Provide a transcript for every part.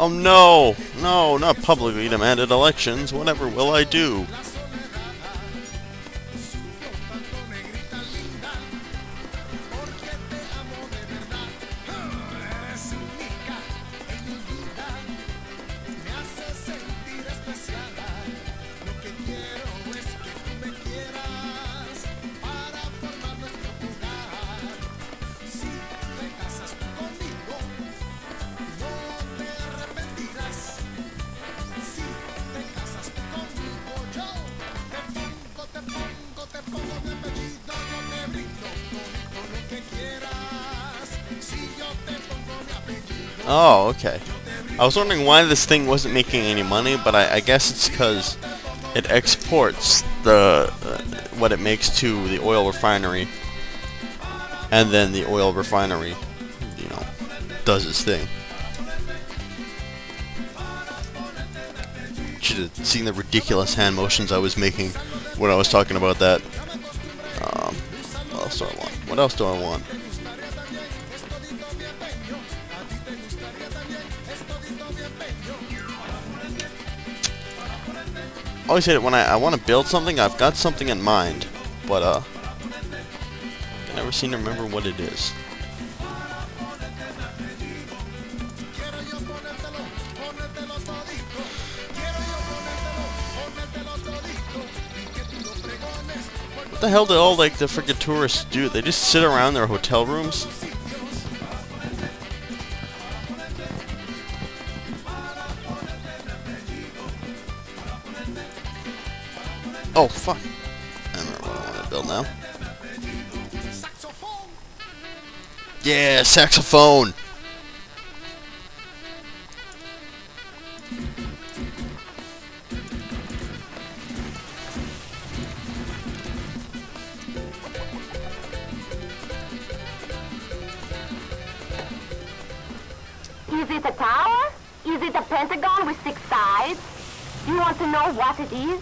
Oh no! No, not publicly demanded elections. Whatever will I do? Oh, okay. I was wondering why this thing wasn't making any money, but I guess it's because it exports the what it makes to the oil refinery, and then the oil refinery, you know, does its thing. Should have seen the ridiculous hand motions I was making when I was talking about that. What else do I want? What else do I want? I always hate it when I want to build something. I've got something in mind, but I never seem to remember what it is. What the hell do all like the freaking tourists do? They just sit around their hotel rooms? Oh, fuck. I remember what I want to build now. Yeah, saxophone! Is it a tower? Is it a pentagon with 6 sides? Do you want to know what it is?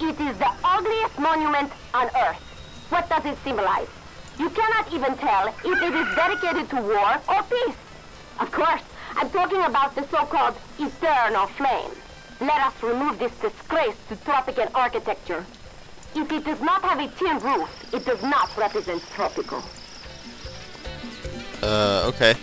It is the ugliest monument on Earth. What does it symbolize? You cannot even tell if it is dedicated to war or peace. Of course, I'm talking about the so-called eternal flame. Let us remove this disgrace to tropical architecture. If it does not have a tin roof, it does not represent Tropico. Okay.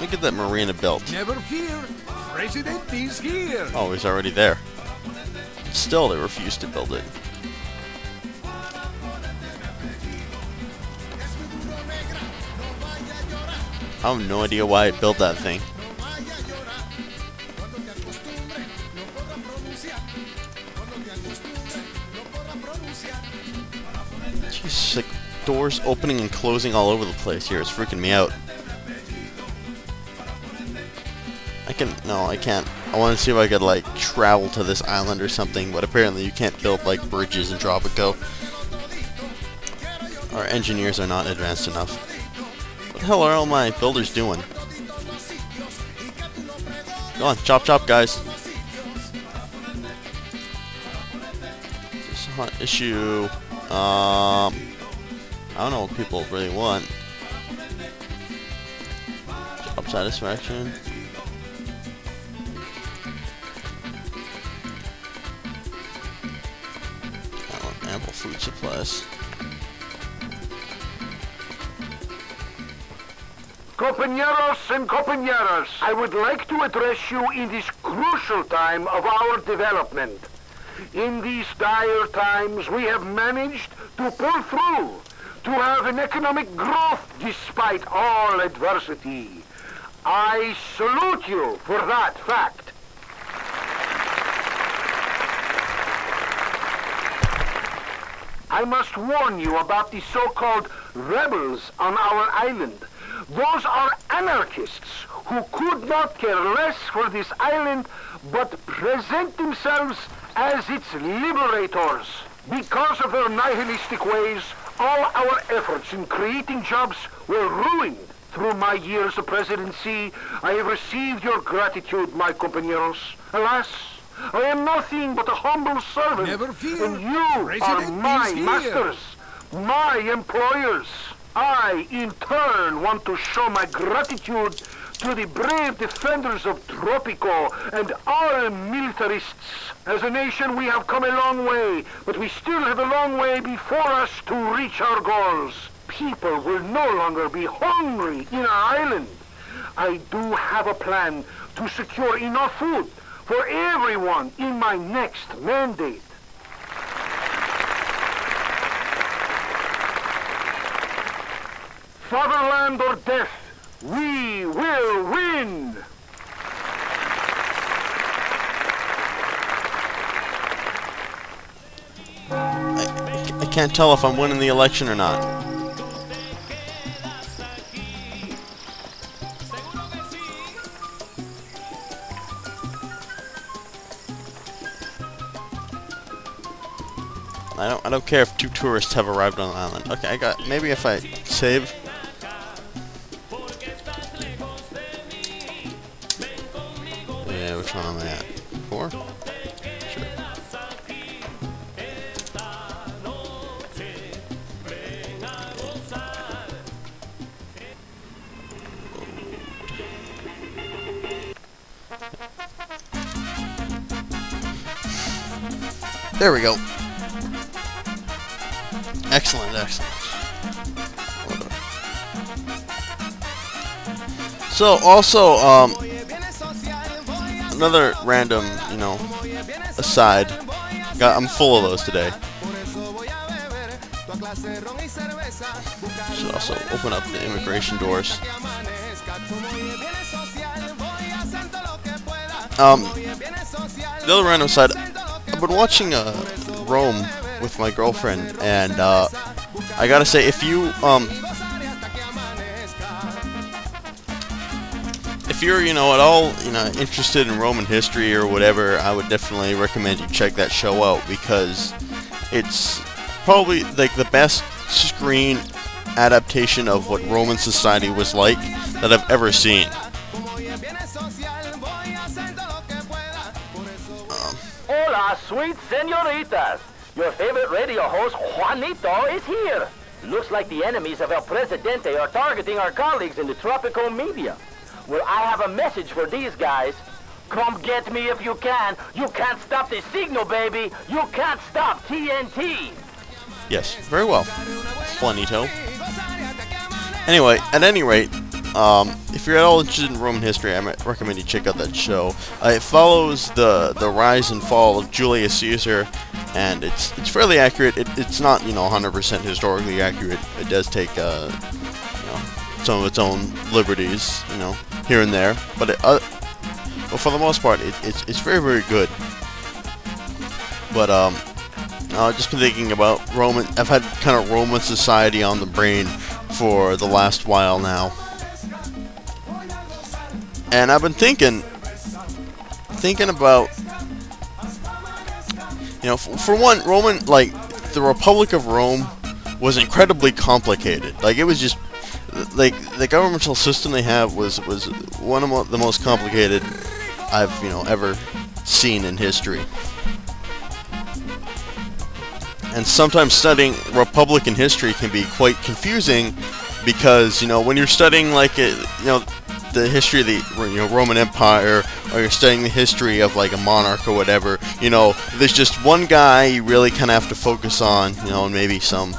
Look at that marina built. Never fear, Presidente is here. Oh, he's already there. Still, they refuse to build it. I have no idea why it built that thing. Jeez, like doors opening and closing all over the place here. It's freaking me out. No, I can't. I want to see if I could, like, travel to this island or something, but apparently you can't build, like, bridges in Tropico. Our engineers are not advanced enough. What the hell are all my builders doing? Go on, chop chop, guys. This hot issue. I don't know what people really want. Job satisfaction. Ample food supplies. Compañeros and compañeras, I would like to address you in this crucial time of our development. In these dire times, we have managed to pull through, to have an economic growth despite all adversity. I salute you for that fact. I must warn you about the so-called rebels on our island. Those are anarchists who could not care less for this island but present themselves as its liberators. Because of their nihilistic ways, all our efforts in creating jobs were ruined. Through my years of presidency, I have received your gratitude, my compañeros. Alas, I am nothing but a humble servant. Never fear. And you are President my is here. masters, my employers. I, in turn, want to show my gratitude to the brave defenders of Tropico and our militarists. As a nation, we have come a long way, but we still have a long way before us to reach our goals. People will no longer be hungry in our island. I do have a plan to secure enough food for everyone in my next mandate. Fatherland or death, we will win! I can't tell if I'm winning the election or not. I don't care if 2 tourists have arrived on the island. Okay, maybe if I save. Yeah, which one am I at? 4? Sure. There we go. Excellent, excellent. So, also, another random, aside. I'm full of those today. Should also open up the immigration doors. The other random side, I've been watching Rome with my girlfriend, and I gotta say, if you're at all interested in Roman history or whatever, I would definitely recommend you check that show out, because it's probably like the best screen adaptation of what Roman society was like that I've ever seen. Hola, sweet senoritas. Your favorite radio host, Juanito, is here. Looks like the enemies of El Presidente are targeting our colleagues in the Tropico media. Well, I have a message for these guys. Come get me if you can. You can't stop the signal, baby. You can't stop TNT. Yes, very well, Juanito. Anyway, at any rate, if you're at all interested in Roman history, I might recommend you check out that show. It follows the rise and fall of Julius Caesar, and it's fairly accurate. It's not 100% historically accurate. It does take some of its own liberties, here and there, but but for the most part, it's very, very good. But I've just been thinking about Roman. I've had kind of Roman society on the brain for the last while now. And I've been thinking about, for one, Roman, like, the Republic of Rome was incredibly complicated. Like, it was just, like, the governmental system they have was one of the most complicated I've, ever seen in history. And sometimes studying Republican history can be quite confusing, because, when you're studying, like, the history of the Roman Empire, or you're studying the history of like a monarch or whatever, there's just one guy you really kind of have to focus on, and maybe some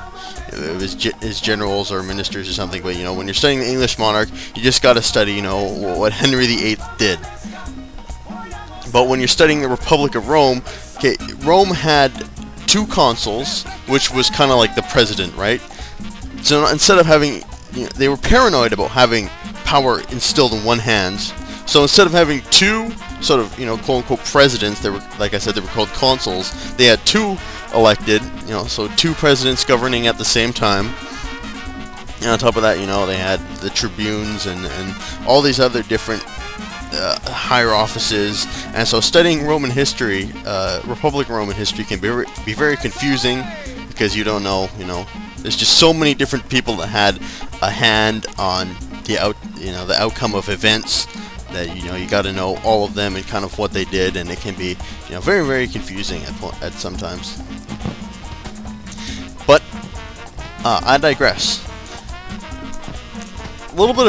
of his generals or ministers or something. But when you're studying the English monarch, you just got to study what Henry VIII did. But when you're studying the Republic of Rome, okay, Rome had 2 consuls, which was kind of like the president, right? So instead of having, they were paranoid about having power instilled in one hand. So instead of having 2 sort of, quote-unquote presidents, they were, like I said, they were called consuls. They had 2 elected, so 2 presidents governing at the same time. And on top of that, they had the tribunes and all these other different higher offices. And so studying Roman history, Republican Roman history, can be very confusing, because you don't know, there's just so many different people that had a hand on the outcome of events. That you got to know all of them and kind of what they did, and it can be very, very confusing at sometimes. But I digress. A little bit